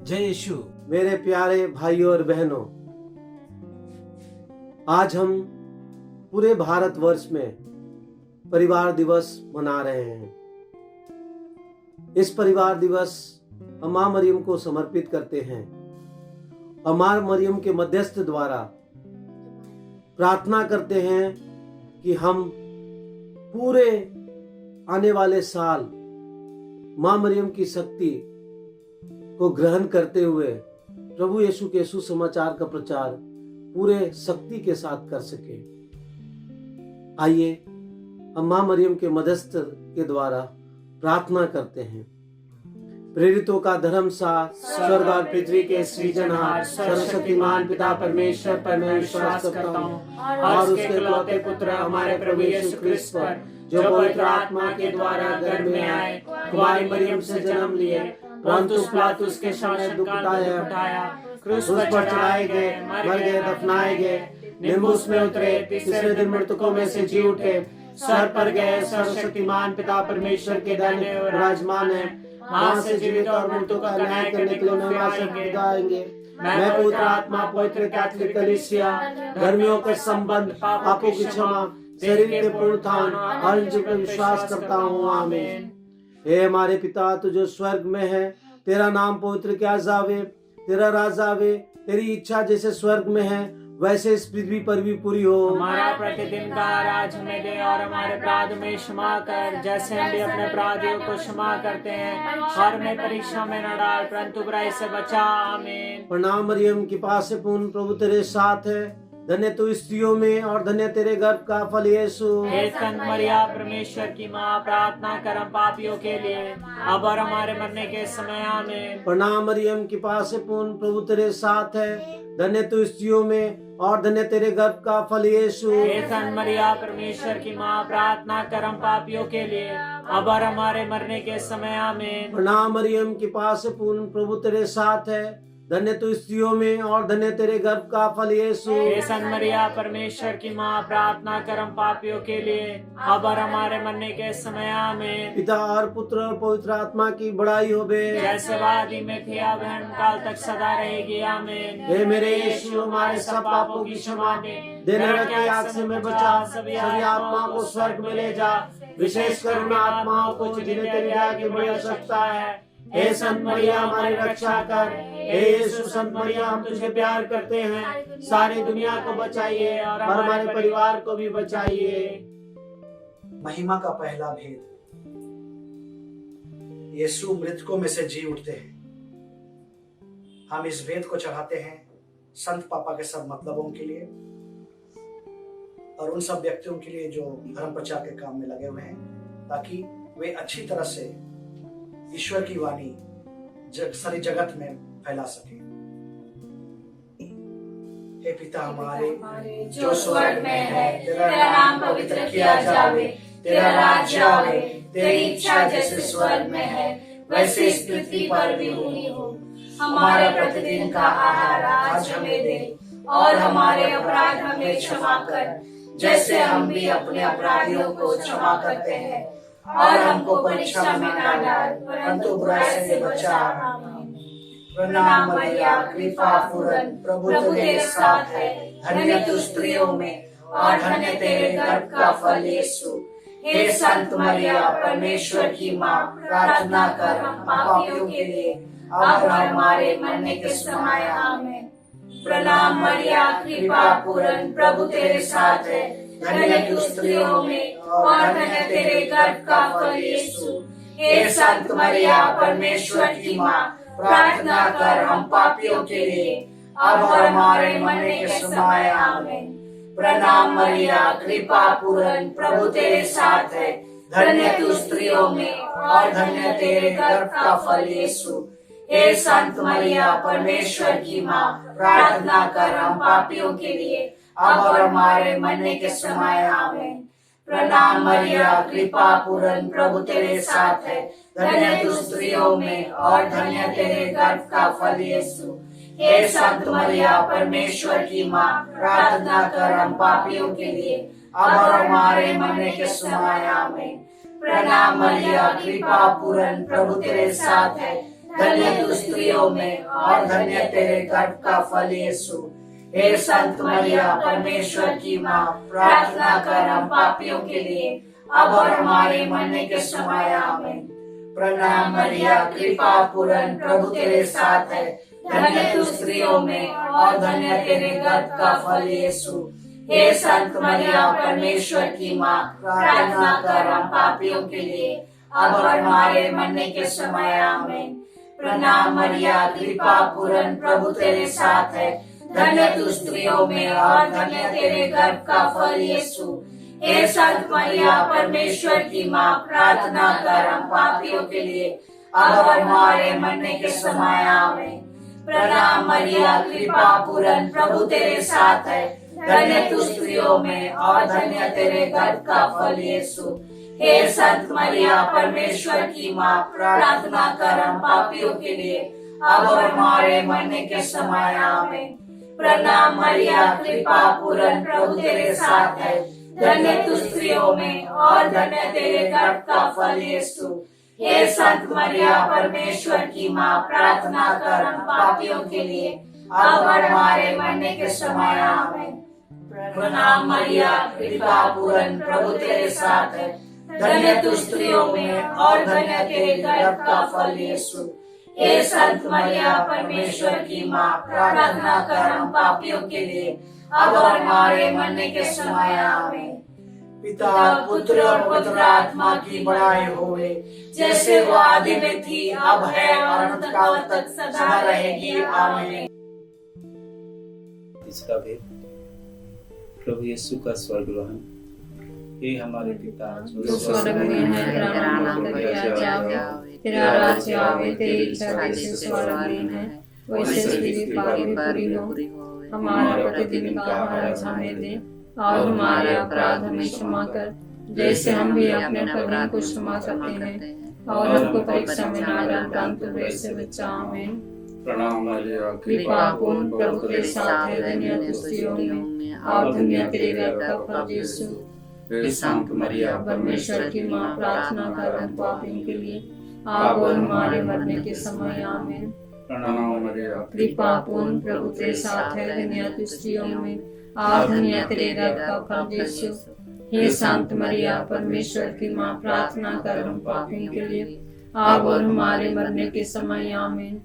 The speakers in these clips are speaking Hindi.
जय यीशु। मेरे प्यारे भाइयों और बहनों, आज हम पूरे भारतवर्ष में परिवार दिवस मना रहे हैं। इस परिवार दिवस हम मां मरियम को समर्पित करते हैं और मां मरियम के मध्यस्थ द्वारा प्रार्थना करते हैं कि हम पूरे आने वाले साल मां मरियम की शक्ति को ग्रहण करते हुए प्रभु यीशु के सुसमाचार का प्रचार पूरे शक्ति के साथ कर सके। आइए हम मां मरियम के मध्यस्थ के द्वारा प्रार्थना करते हैं। प्रेरितों का धर्म सार, स्वर्ग और पृथ्वी के सृजनहार सर्वशक्तिमान पिता परमेश्वर पर मैं विश्वास करता हूँ और उसके इकलौते पुत्र हमारे प्रभु यीशु क्रिस्त पर, जो पवित्र आत्मा के द्वारा गर्भ में आए, कुंवारी मरियम से जन्म लिए, परंतु पिलातुस के समय दुख उठाया, क्रूस पर चढ़ाए गए, मर गए, दफनाए गए, निम्बुस में उतरे, तीसरे दिन मृतकों में से जी उठे, स्वर्ग पर गए, सर्वशक्तिमान पिता परमेश्वर के दाहिने ओर विराजमान है, वहां से जीवित और मृतों का न्याय करने के लिए वहां से आएंगे। मैं पवित्र आत्मा, पवित्र कैथोलिक कलीसिया, धर्मियों के संबंध, पापों की क्षमा, शरीर के पुनरुत्थान और इन पर विश्वास करता हूँ। आमीन। हे हमारे पिता, तू जो स्वर्ग में है, तेरा नाम पवित्र किया जावे, तेरा राज आवे, तेरी इच्छा जैसे स्वर्ग में है वैसे इस पृथ्वी पर भी पूरी हो। हमारा प्रतिदिन का आहार हमें दे और हमारे अपराध में क्षमा कर, जैसे हम भी अपने अपराधियों को क्षमा करते हैं, और हमें परीक्षा में न डाल परंतु बुराई से बचा। आमीन। प्रणाम मरियम, कृपा से पूर्ण प्रभु तेरे साथ है, धन्य तू स्त्रियों में और धन्य तेरे गर्भ का फल यीशु। हे संत मरिया परमेश्वर की माँ, प्रार्थना कर हम पापियों के लिए अब और हमारे मरने के समय। आमीन। प्रणाम मरियम, कृपा से पूर्ण प्रभु तेरे साथ है, धन्य तू स्त्रियों में और धन्य तेरे गर्भ का फल यीशु। हे संत मरिया परमेश्वर की माँ, प्रार्थना कर हम पापियों के लिए अब और हमारे मरने के समय। आमीन। प्रणाम मरियम, कृपा से पूर्ण प्रभु तेरे साथ है, धन्य तू स्त्रियों में और धन्य तेरे गर्भ का फल यीशु। हे संत मरिया परमेश्वर की माँ, प्रार्थना कर हम पापियों के लिए अब और हमारे मरने के समय। आमीन। पिता और पुत्र और पवित्र आत्मा की बड़ाई होवे, जैसे वादी में थी अब है काल तक सदा रहेगी। आमीन। हे मेरे यीशु, हमारे सब पापों की क्षमा दे, नरक की आग से हमें बचा, सभी आत्माओं को स्वर्ग में ले जा, विशेषकर उन आत्माओं को जिन्हें तेरी दया की बड़ी आवश्यकता है। हे संत मरिया, हमारी रक्षा कर। हे यीशु, संत मरिया, हम तुझे प्यार करते हैं, सारी दुनिया को बचाइए और हमारे परिवार को भी बचाइए। महिमा का पहला भेद, यीशु मृतकों में से जी उठते हैं। हम इस भेद को चढ़ाते हैं संत पापा के सब मतलबों के लिए और उन सब व्यक्तियों के लिए जो धर्म प्रचार के काम में लगे हुए हैं, ताकि वे अच्छी तरह से ईश्वर की वाणी सारी जगत में फैला सके। हे पिता हमारे जो स्वर्ग में है, तेरा नाम पवित्र किया जावे, तेरा राज्य आवे, तेरी इच्छा जैसे स्वर्ग में है वैसे इस पृथ्वी पर भी पूरी हो। हमारा प्रतिदिन का आहार आज हमें दे और हमारे अपराध हमें क्षमा कर, जैसे हम भी अपने अपराधियों को क्षमा करते हैं, और हमको परीक्षा में न डाल परंतु बुराई से बचा। आमीन। प्रणाम मरिया, कृपा पूर्ण प्रभु तेरे साथ है, धन्य तू स्त्रियों में और धन्य तेरे गर्भ का फल यीशु। हे संत मरिया परमेश्वर की माँ, प्रार्थना कर हम पापियों के लिए अब और हमारे मरने के समय। आमीन। प्रणाम मरिया, कृपा पूर्ण प्रभु तेरे साथ है, धन्य तू स्त्रियों में और धन्य तेरे गर्भ का फल यीशु। हे संत मरिया परमेश्वर की माँ, प्रार्थना कर हम पापियों के लिए अब और हमारे मरने के समय। आमीन। प्रणाम मरिया, कृपा पूर्ण प्रभु तेरे साथ है, धन्य तू स्त्रियों में और धन्य तेरे गर्भ का फल यीशु। हे संत मरिया परमेश्वर की माँ, प्रार्थना कर हम पापियों के लिए अब और हमारे मरने के समय। आमीन। प्रणाम मरिया, कृपा पूर्ण प्रभु तेरे साथ है, धन्य तू स्त्रियों में और धन्य तेरे गर्भ का फल यीशु। हे संत मरिया परमेश्वर की माँ, प्रार्थना कर हम पापियों के लिए अब और हमारे मरने के समय। आमीन। प्रणाम मरिया, कृपा पूर्ण प्रभु तेरे साथ है, धन्य तू स्त्रियों में और धन्य तेरे गर्भ का फल यीशु। हे संत मरिया परमेश्वर की माँ, प्रार्थना कर हम पापियों के लिए अब और हमारे मरने के समय आमीन। प्रणाम मरिया कृपा पूर्ण, प्रभु तेरे साथ है, धन्य तू स्त्रियों में और धन्य तेरे गर्भ का फल यीशु। हे संत मरिया परमेश्वर की माँ, प्रार्थना कर हम पापियों के लिए अब और हमारे मरने के समय आमीन। प्रणाम मरिया कृपा पूर्ण, प्रभु तेरे साथ है, धन्य तू स्त्रियों में और धन्य तेरे गर्भ का फल यीशु। हे संत मरिया परमेश्वर की माँ, प्रार्थना कर हम पापियों के लिए अब और हमारे मरने के समय आमीन। प्रणाम मरिया कृपा पूर्ण, प्रभु तेरे साथ है, धन्य तू स्त्रियों में और धन्य तेरे गर्भ का फल यीशु। हे संत मरिया परमेश्वर की माँ, प्रार्थना कर हम पापियों के लिए अब और हमारे मरने के समय आमीन। प्रणाम मरिया कृपा पूर्ण, प्रभु तेरे साथ है, धन्य तू स्त्रियों में और धन्य तेरे गर्भ का फल यीशु। हे संत मरिया परमेश्वर की माँ, प्रार्थना कर हम पापियों के लिए अब और हमारे मरने के समय आमीन। प्रणाम मरिया कृपा पूर्ण, प्रभु तेरे साथ है, धन्य तू स्त्रियों में और धन्य तेरे गर्भ का फल यीशु। हे संत मरिया परमेश्वर की माँ, प्रार्थना कर हम पापियों के लिए अब और हमारे मरने के समय आमीन। पिता पुत्र और पवित्र आत्मा की बड़ाई होवे, जैसे वो आदि में थी, अब है और अनंत काल तक सदा रहेगी आमीन। इसका भेद प्रभु यीशु का स्वर्गरोहण। हे हमारे पिता जो स्वर्ग में है, तेरा नाम लिया जावे, तेरा राज्य आवे, तेरी इच्छा जैसे स्वर्ग में है वैसे पृथ्वी पर भी पूरी हो। हमारा प्रतिदिन का आहार आज हमें दे और हमारे अपराध हमें क्षमा कर, जैसे हम भी अपने अपराध को क्षमा करते हैं, और हमको परीक्षा में न डाल, परंतु से बचा। आमीन। प्रणाम मरिया कृपा पूर्ण, प्रभु तेरे साथ है, धन्य तू स्त्रियों में और धन्य तेरे गर्भ का फल यीशु। हे संत मरिया परमेश्वर की माँ, प्रार्थना कर हम पापियों के लिए अब और हमारे मरने के समय आमीन। प्रणाम मरिया कृपा पूर्ण, प्रभु तेरे साथ है, धन्य तू स्त्रियों में और धन्य तेरे गर्भ का फल यीशु। हे संत मरिया परमेश्वर की माँ, प्रार्थना कर हम पापियों के लिए अब और हमारे मरने के समय आमीन।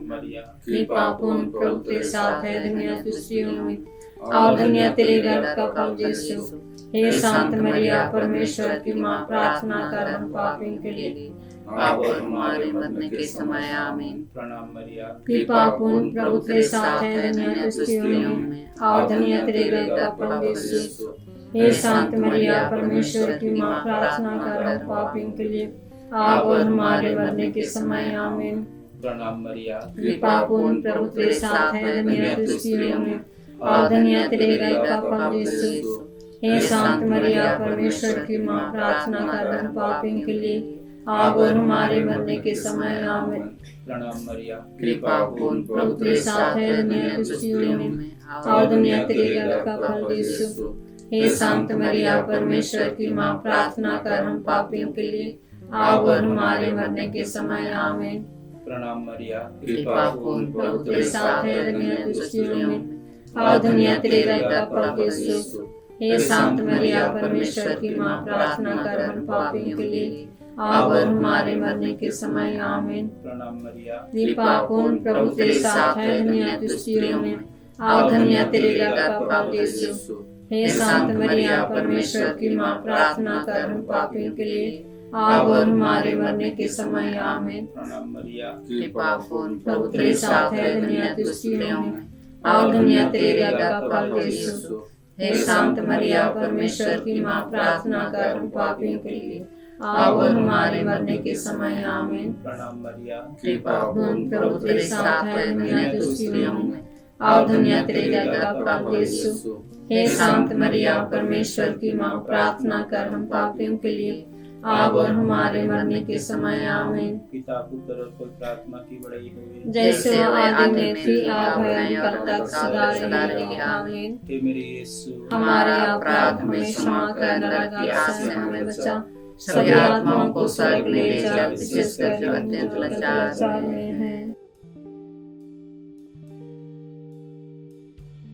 मरिया कृपा पूर्ण, प्रभु तेरे साथ है, धन्य तू स्त्रियों में और धन्य तेरे गर्भ का फल यीशु। हे संत मरिया परमेश्वर की माँ, प्रार्थना कर हम पापियों के लिए अब और हमारे मरने के समय आमीन। प्रणाम मरिया कृपा पूर्ण, प्रभु तेरे साथ है, धन्य तू स्त्रियों में और धन्य तेरे गर्भ का फल यीशु। हे संत मरिया परमेश्वर की माँ, प्रार्थना कर हम पापियों के लिए अब और हमारे मरने के समय आमीन। प्रणाम मरिया कृपा पूर्ण, प्रभु तेरे साथ है, धन्य तू स्त्रियों में और धन्य तेरे गर्भ का फल यीशु। हे संत मरिया परमेश्वर की माँ, प्रार्थना कर हम पापियों के लिए अब और हमारे मरने के समय आमीन। प्रणाम मरिया कृपा पूर्ण, प्रभु तेरे साथ है, धन्य तू स्त्रियों में और धन्य तेरे गर्भ का फल यीशु। हे संत मरिया परमेश्वर की माँ, प्रार्थना कर हम पापियों के लिए अब और हमारे मरने के समय आमीन। प्रणाम मरिया कृपा पूर्ण, प्रभु तेरे साथ है, धन्य तू स्त्रियों में और धन्य तेरे गर्भ का फल यीशु। हे संत मरिया परमेश्वर की माँ, प्रार्थना कर हम पापियों के लिए अब और हमारे मरने के समय आमीन। प्रणाम मरिया कृपा पूर्ण, प्रभु तेरे साथ है, धन्य तू स्त्रियों में और धन्य तेरे गर्भ का फल यीशु। हे संत मरिया परमेश्वर की माँ, प्रार्थना कर हम पापियों के लिए अब और हमारे मरने के समय आमीन। प्रणाम मरिया कृपा पूर्ण, प्रभु तेरे साथ है, धन्य तू स्त्रियों में और धन्य तेरे गर्भ का फल यीशु। हे संत मरिया परमेश्वर की माँ, प्रार्थना कर हम पापियों के लिए अब और हमारे मरने के समय आमीन। प्रणाम मरिया कृपा पूर्ण, प्रभु तेरे साथ है, धन्य तू स्त्रियों में और धन्य तेरे गर्भ का फल यीशु। हे संत मरिया परमेश्वर की माँ, प्रार्थना कर हम पापियों के लिए अब और हमारे मरने के समय आमीन। पिता पुत्र और पवित्र आत्मा की बड़ाई होवे, जैसे वो आदि में थी, अब है और कल तक सदा रहेगी आमीन। हे मेरे यीशु हमारे अपराध हमें क्षमा कर, नरक की आग से हमें बचा, सभी आत्माओं को स्वर्ग ले जा, विशेषकर जो अत्यंत लाचार में हैं।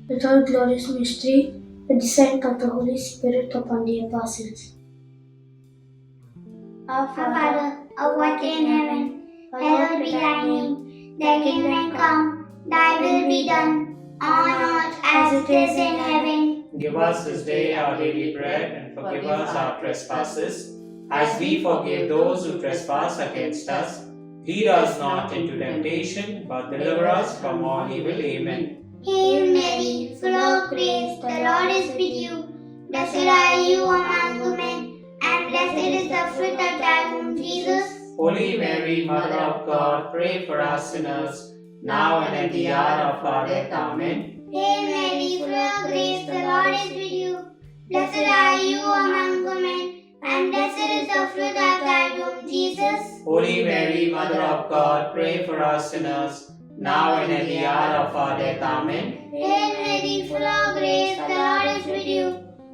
The third glorious mystery, the descent of the Holy Spirit upon the apostles. Our Father, who art in heaven, hallowed be thy name. Thy kingdom come, thy will be done, on earth as it is in heaven. Give us this day our daily bread, and forgive us our trespasses, as we forgive those who trespass against us. Lead us not into temptation, but deliver us from all evil. Amen. Hail Mary, full of grace, the Lord is with you. Blessed are you among women, and blessed is the fruit of thy womb, Jesus. Holy Mary, Mother of God, pray for us sinners, now and at the hour of our death. Amen. Hail Mary, full of grace, the Lord is with you. Blessed are you among women, and blessed is the fruit of thy womb, Jesus. Holy Mary, Mother of God, pray for us sinners, now and at the hour of our death. Amen. Hail Mary, full of grace, the Lord is with you.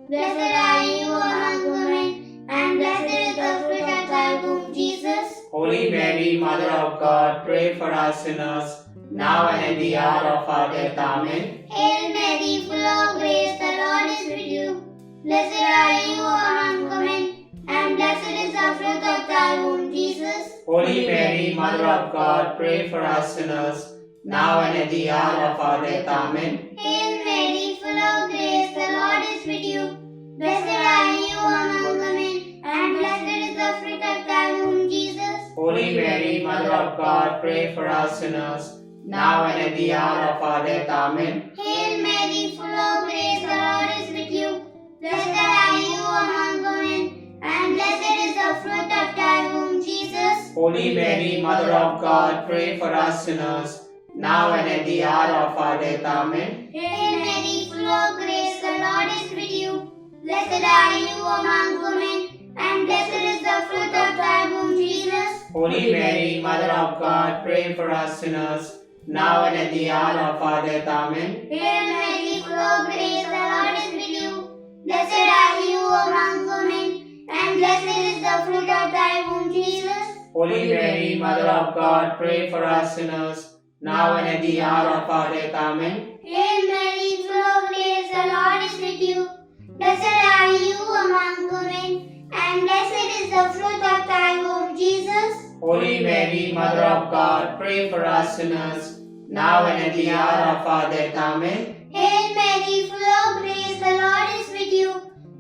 Blessed are you among women, and blessed is the fruit of thy womb, Jesus. Holy Mary, Mother of God, pray for us sinners, now and at the hour of our death. Amen. Hail Mary, full of grace, the Lord is with you. Blessed are you among women, and blessed is the fruit of thy womb, Jesus. Holy Mary, Mother of God, pray for us sinners, now and at the hour of our death. Amen. Hail Mary, full of grace, the Lord is with you. Blessed are you among women, and blessed is the fruit of thy womb, Jesus. Holy Mary, Mother of God, pray for us sinners, now and at the hour of our death. Amen. Hail Mary, full of grace, the Lord is with you. Blessed are you among women, and blessed is the fruit of thy womb, Jesus. Holy Mary, Mother of God, pray for us sinners, now and at the hour of our death. Amen. Hail Mary, full of grace, the Lord is with you. Blessed are you among women, and blessed is the fruit of thy womb, Jesus. Holy Mary, Mother of God, pray for us sinners, now and at the hour of our death. Amen. Hail Mary, full of grace, the Lord is with you. Blessed are you among women, and blessed is the fruit of thy womb, Jesus. Holy Mary, Mother of God, pray for us sinners, now and at the hour of our death. Amen. Hail Mary, full of grace, the Lord is with you. Blessed are you among women, and blessed is the fruit of thy womb, Jesus. Holy Mary, Mother of God, pray for us sinners, now and at the hour of our death. Amen. Hail Mary, full of grace, the Lord is with you.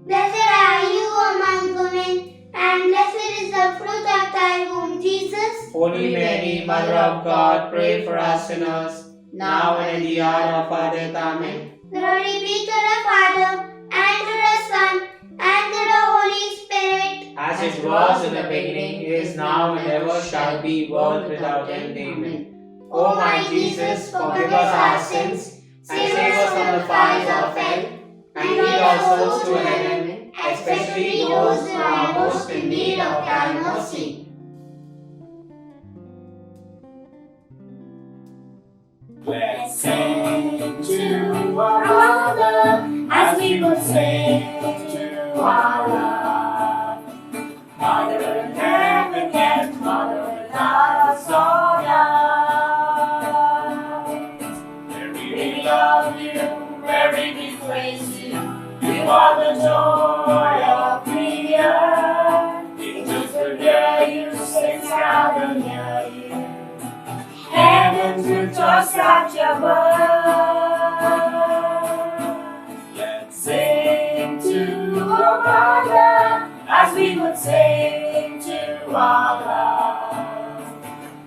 Blessed are you among women, and blessed is the fruit of thy womb, Jesus. Holy Mary, Mother of God, pray for us sinners, now and at the hour of our death. Amen. Glory be to the Father, and to the Son, and to the Holy Spirit. As it was in the beginning, is now, and ever shall be, world without end. Amen. O my Jesus, forgive us our sins, save us from the fires of hell, and lead our souls to heaven, especially those who are most in need of thy mercy. Let's sing to our Mother as we would sing to our love. Mother in heaven, yet Mother without us all love. Mary, we love you, Mary, we praise you. You are the joy of the earth. Angels forget you, saints gather near you. Heavens rejoice at your birth. Let's sing to our Mother as we would sing to our love.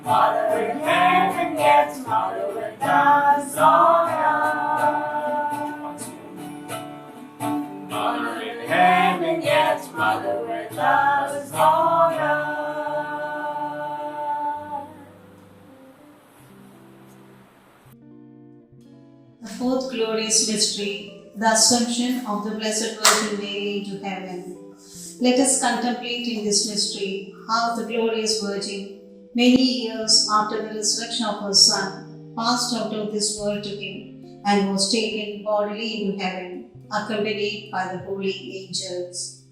Mother in heaven, yet Mother with us on earth. Mother in heaven, yet Mother with us on earth. The fourth glorious mystery, the Assumption of the Blessed Virgin Mary into heaven. Let us contemplate in this mystery how the glorious Virgin, many years after the resurrection of her Son, passed out of this world to Him and was taken bodily into heaven, accompanied by the holy angels.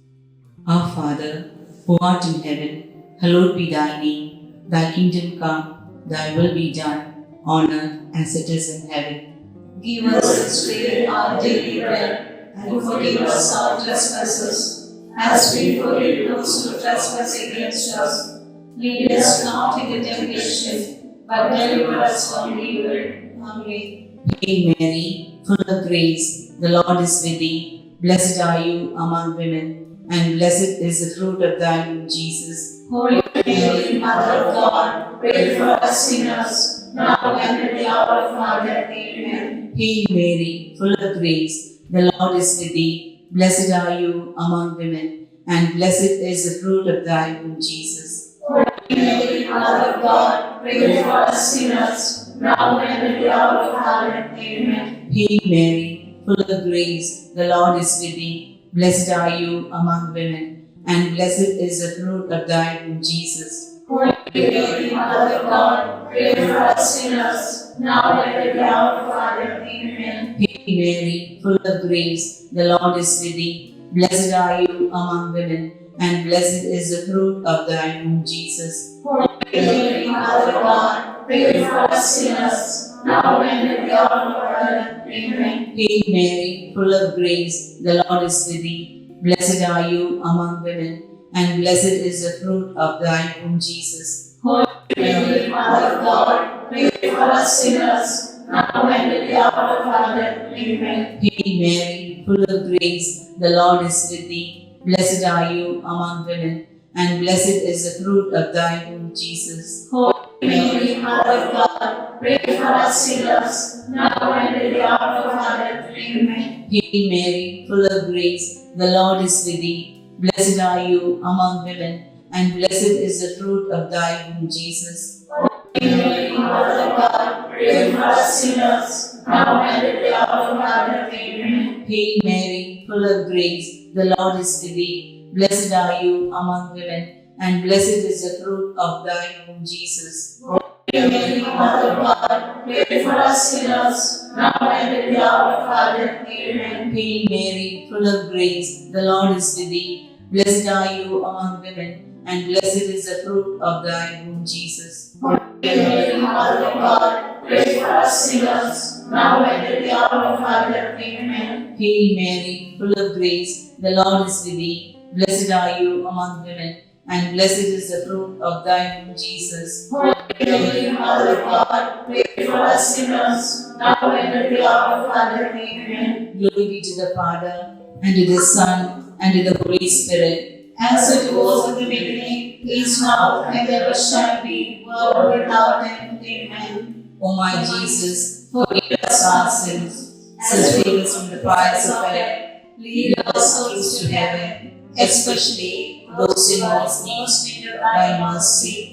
Our Father, who art in heaven, hallowed be thy name. Thy kingdom come, thy will be done, on earth as it is in heaven. Give us this day our daily bread, and forgive us our trespasses, as we forgive those who trespass against us. Lead us not into temptation, but deliver us from evil. Amen. Hail Mary, full of grace, the Lord is with thee. Blessed are you among women, and blessed is the fruit of thy womb, Jesus. Holy Mary, Mother of God, pray for us sinners, now and at the hour of our death. Amen. Hail Mary, full of grace, the Lord is with thee. Blessed are you among women, and blessed is the fruit of thy womb, Jesus. Holy Mary, Mother of God, pray for us sinners, now and at the hour of our death. Amen. Hail Mary, full of grace, the Lord is with thee. Blessed are you among women, and blessed is the fruit of thy womb, Jesus. Holy Mary, Mother of God, pray for us sinners, now and at the hour of our death. Amen. Hail Mary, full of grace, the Lord is with thee. Blessed are you among women, and blessed is the fruit of thy womb, Jesus. Holy Mary, Mother of God, pray for us sinners, now and at the hour of our death. Amen. Hail Mary, full of grace, the Lord is with thee. Blessed are you among women, and blessed is the fruit of thy womb, Jesus. Holy Mary, Mother of God, pray for us sinners, now and at the hour of our death. Amen. Hail Mary, full of grace, the Lord is with thee. Blessed are you among women, and blessed is the fruit of thy womb, Jesus. Holy Mary, Mother of God, pray for us sinners, now and at the hour of our death. Amen. Hail Mary, full of grace, the Lord is with thee. Blessed are you among women, and blessed is the fruit of thy womb, Jesus. Holy Mary, Mother of God, pray for us sinners, now and at the hour of our death. Amen. Hail Mary, full of grace, the Lord is with thee. Blessed are you among women, and blessed is the fruit of thy womb, Jesus. Holy Mary, Mother of God, pray for us sinners, now and at the hour of our death. Amen. Hail Mary, full of grace, the Lord is with thee. Blessed are you among women, and blessed is the fruit of thy womb, Jesus. Holy Mary, Mother of God, pray for us sinners, now and at the hour of our death. Amen. Hail Mary, full of grace, the Lord is with thee. Blessed are you among women, and blessed is the fruit of thy womb, Jesus. Holy Mary, Mother of God, pray for us sinners, now and at the hour of our death. Amen. Glory be to the Father, and to the Son, and to the Holy Spirit. As it was in the beginning, is now, and ever shall be, world without end. Amen. O my Jesus, forgive us our sins, save us from the fires of hell, lead our souls to heaven, especially those in most need of thy mercy.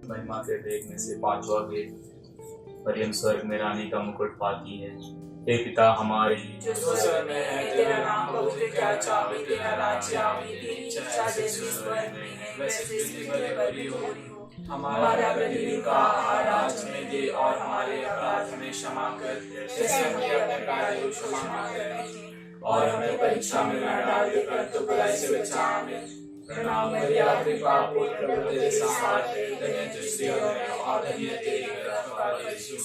महिमा के देखने से पांचवा वेद, मरियम स्वर्ग में रानी का मुकुट पाती है। हे पिता हमारे जो स्वर्ग में है, तेरा नाम पवित्र किया जावे, तेरा राज्य आवे, तेरी इच्छा जैसे स्वर्ग में है वैसे पृथ्वी पर भी हो। हमारा प्रतिदिन का आहार आज हमें दे, और हमारे अपराध हमें क्षमा कर, जैसे हम अपने अपराधियों को क्षमा करते हैं, और हमें परीक्षा में न डाले, परंतु बुराई से बचा हमें। प्रणाम मरिया, कृपा पूर्ण प्रभु तेरे साथ है, धन्य तू स्त्रियों में और धन्य तेरी गर्भ का यीशु।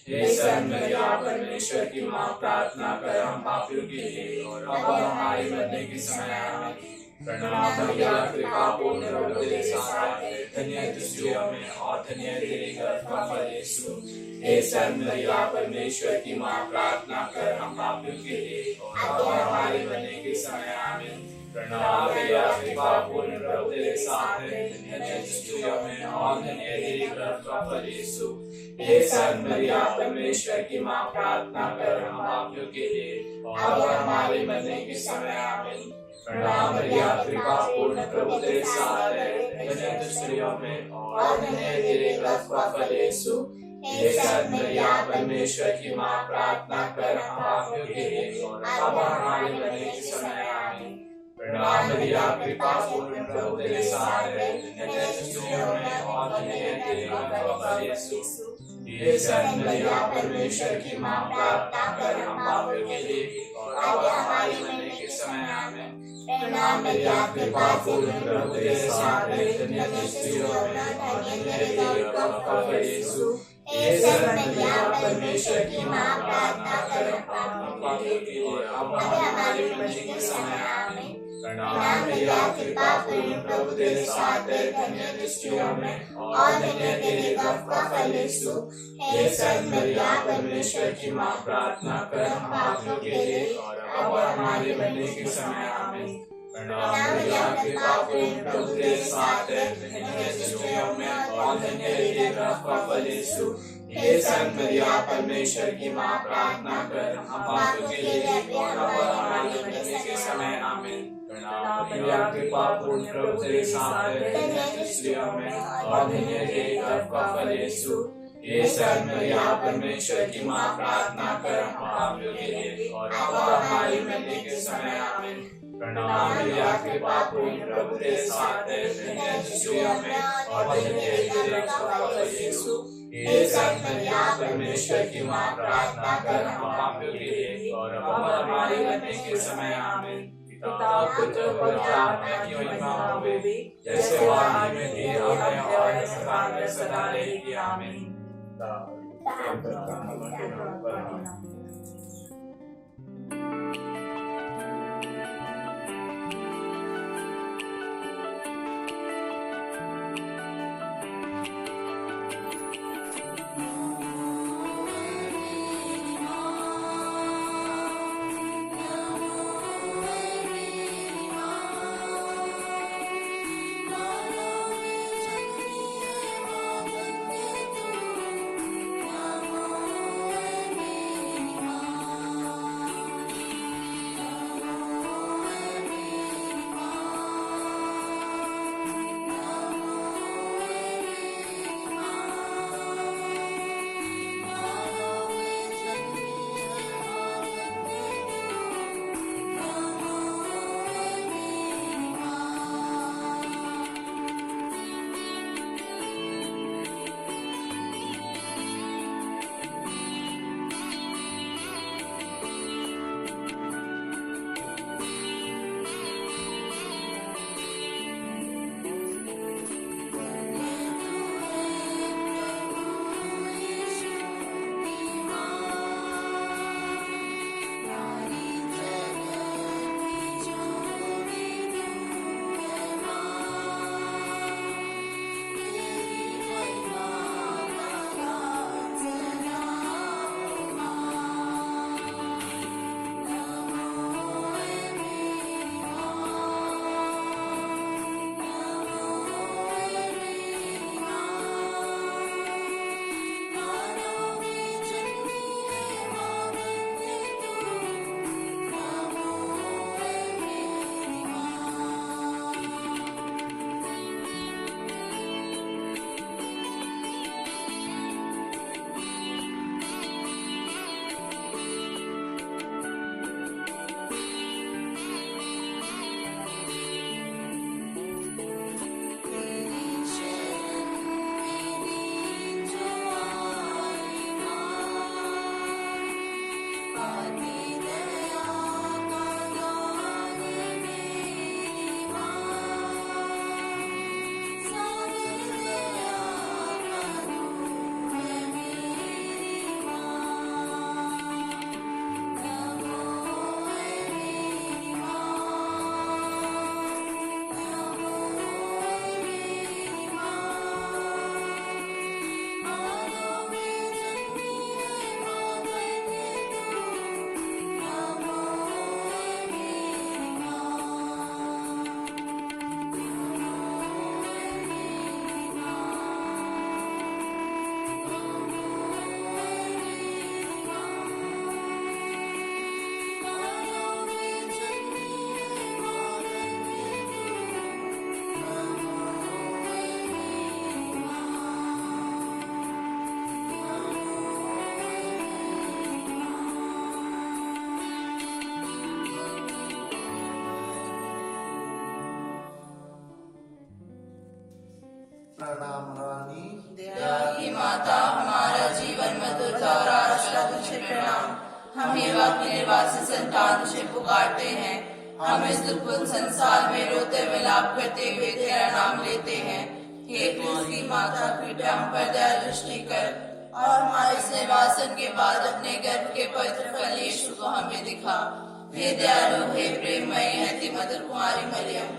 हे संत मरिया, परमेश्वर की माँ, प्रार्थना कर हम पापियों के लिए, और अब हमारे मरने के समय आमेन। प्रणाम मरिया, कृपा पूर्ण प्रभु तेरे साथ है, धन्य तू स्त्रियों में और धन्य तेरी गर्भ का यीशु। हे संत मरिया, परमेश्वर की माँ, प्रार्थना कर हम पापियों के लिए, और अब हमारे मरने के समय आमेन। प्रणाम मरिया, कृपा पूर्ण प्रभु तेरे साथ है, धन्य तू स्त्रियों में और धन्य तेरी गर्भ का यीशु। हे संत मरिया, परमेश्वर की माँ, प्रार्थना कर हम पापियों के लिए, और अब हमारे मरने के समय आमेन। प्रणाम मरिया, कृपा पूर्ण प्रभु तेरे साथ है, धन्य तू स्त्रियों में और धन्य तेरे गर्भ का यीशु। हे संत मरिया, परमेश्वर की माँ, प्रार्थना कर हम पापियों के लिए, और अब हमारे मरने के समय आमेन। प्रणाम मरिया, कृपा पूर्ण प्रभु तेरे साथ है, धन्य तू स्त्रियों में और धन्य तेरे गर्भ का यीशु। हे संत मरिया, परमेश्वर की माँ, प्रार्थना कर हम पापियों के लिए, और अब हमारे मरने के समय आमेन। प्रणाम मरिया कृपा पूर्ण प्रभु तेरे साथ है, धन्य स्त्रियों में और धन्य तेरे गर्भ का फल यीशु। हे संत मरिया परमेश्वर की माँ, प्रार्थना कर हम पापियों के लिए अब हमारे मरने के समय आमीन। प्रणाम मरिया कृपा पूर्ण प्रभु तेरे साथ है, धन्य स्त्रियों में और धन्य तेरे गर्भ का फल यीशु। हे संत मरिया परमेश्वर की माँ, प्रार्थना कर हम पापियों के लिए अब हमारे मरने के समय आमीन। प्रणाम मरिया कृपा पूर्ण प्रभु तेरे साथ है, धन्य स्त्रियों में और धन्य तेरे गर्भ का फल यीशु। हे संत मरिया परमेश्वर की माँ, प्रार्थना कर हम पापियों के लिए और अब हमारे मरने के समय आमीन। प्रणाम मरिया कृपा पूर्ण प्रभु तेरे साथ है, धन्य स्त्रियों में और धन्य तेरे गर्भ का फल यीशु। हे संत मरिया परमेश्वर की माँ, प्रार्थना कर हम पापियों के लिए और अब हमारे मरने के समय आमीन। प्रणाम मरिया कृपा पूर्ण प्रभु तेरे साथ है, धन्य स्त्रियों में और धन्य तेरे गर्भ का फल यीशु। हे संत मरिया परमेश्वर की माँ, प्रार्थना कर हम पापियों के लिए और अब हमारे मरने के समय आमीन। पिता पुत्र पवित्र आत्मा की महिमा होवे, जैसे आदि में थी अब है और सदा रहेगी आमीन। प्रणाम रानी दया की माता, हमारा जीवन मधुरता और आश्रय तुझे प्रणाम। हम युवा के निवासी संतान तुझे पुकारते हैं। हम इस दुर्बल संसार में रोते विलाप करते हुए तेरा नाम लेते हैं। हे प्रिय माता, कृपया हम पर दया दृष्टि कर और हमारे इस निर्वासन के बाद अपने गर्भ के पवित्र फल यीशु को हमें दिखा। हे दयालु, हे प्रेममयी, हे मधुर कुमारी मरियम,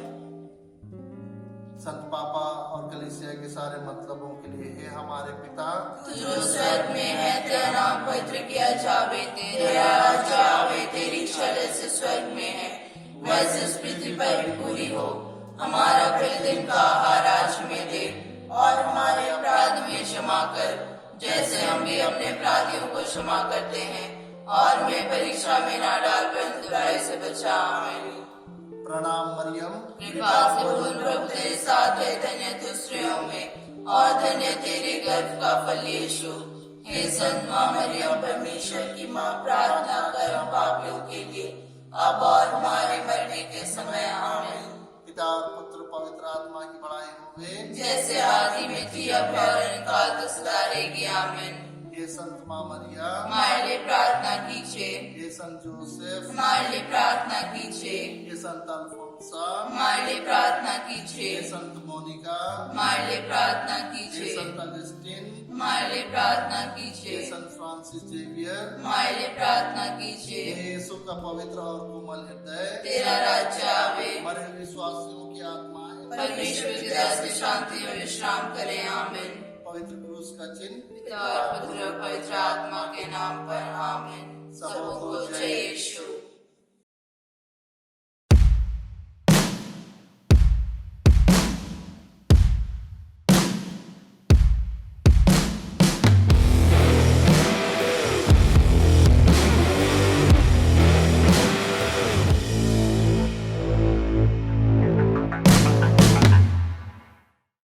संत पापा और कलीसिया के सारे मतलबों के लिए हे हमारे पिता जो स्वर्ग में है, तेरा नाम पवित्र किया जावे, तेरा राज्य आवे, तेरी इच्छा जैसे स्वर्ग में है वैसे इस पृथ्वी पर भी पूरी हो। हमारा प्रतिदिन का आहार आज हमें दे और हमारे अपराध में क्षमा कर, जैसे हम भी अपने अपराधियों को क्षमा करते हैं, और हमें परीक्षा में ना डाल परंतु बुराई से बचा। आमीन। प्रणाम मरियम, कृपा से पूर्ण प्रभु तेरे साथ है, धन्य तू स्त्रियों में और धन्य तेरे गर्भ का फल यीशु। हे संत मां मरियम, परमेश्वर की मां, प्रार्थना कर हम पापियों के लिए अब और हमारे मरने के समय। आमीन। पिता और पुत्र पवित्र आत्मा की बड़ाई होवे, जैसे आदि में थी अब है और काल तक सदा रहेगी। आमीन। ये संत मां मरिया हमारे लिए प्रार्थना कीजिए। ये संत जोसेफ हमारे लिए प्रार्थना कीजिए। ये संत अल्फोंसा हमारे लिए प्रार्थना कीजिए। ये संत मोनिका हमारे लिए प्रार्थना ये कीजिए। संत अगस्टिन हमारे लिए प्रार्थना ये कीजिए। संत फ्रांसिस जेवियर हमारे लिए प्रार्थना कीजिए। हे यीशु का पवित्र और कोमल हृदय, तेरा राज्य आवे, मरे विश्वासियों की आत्माएं परमेश्वर की दया से शांति में विश्राम करें। आमीन। पवित्र क्रूस का चिन्ह पिता और पुत्र और पवित्र आत्मा के नाम पर। आमीन। सबको जय यीशु।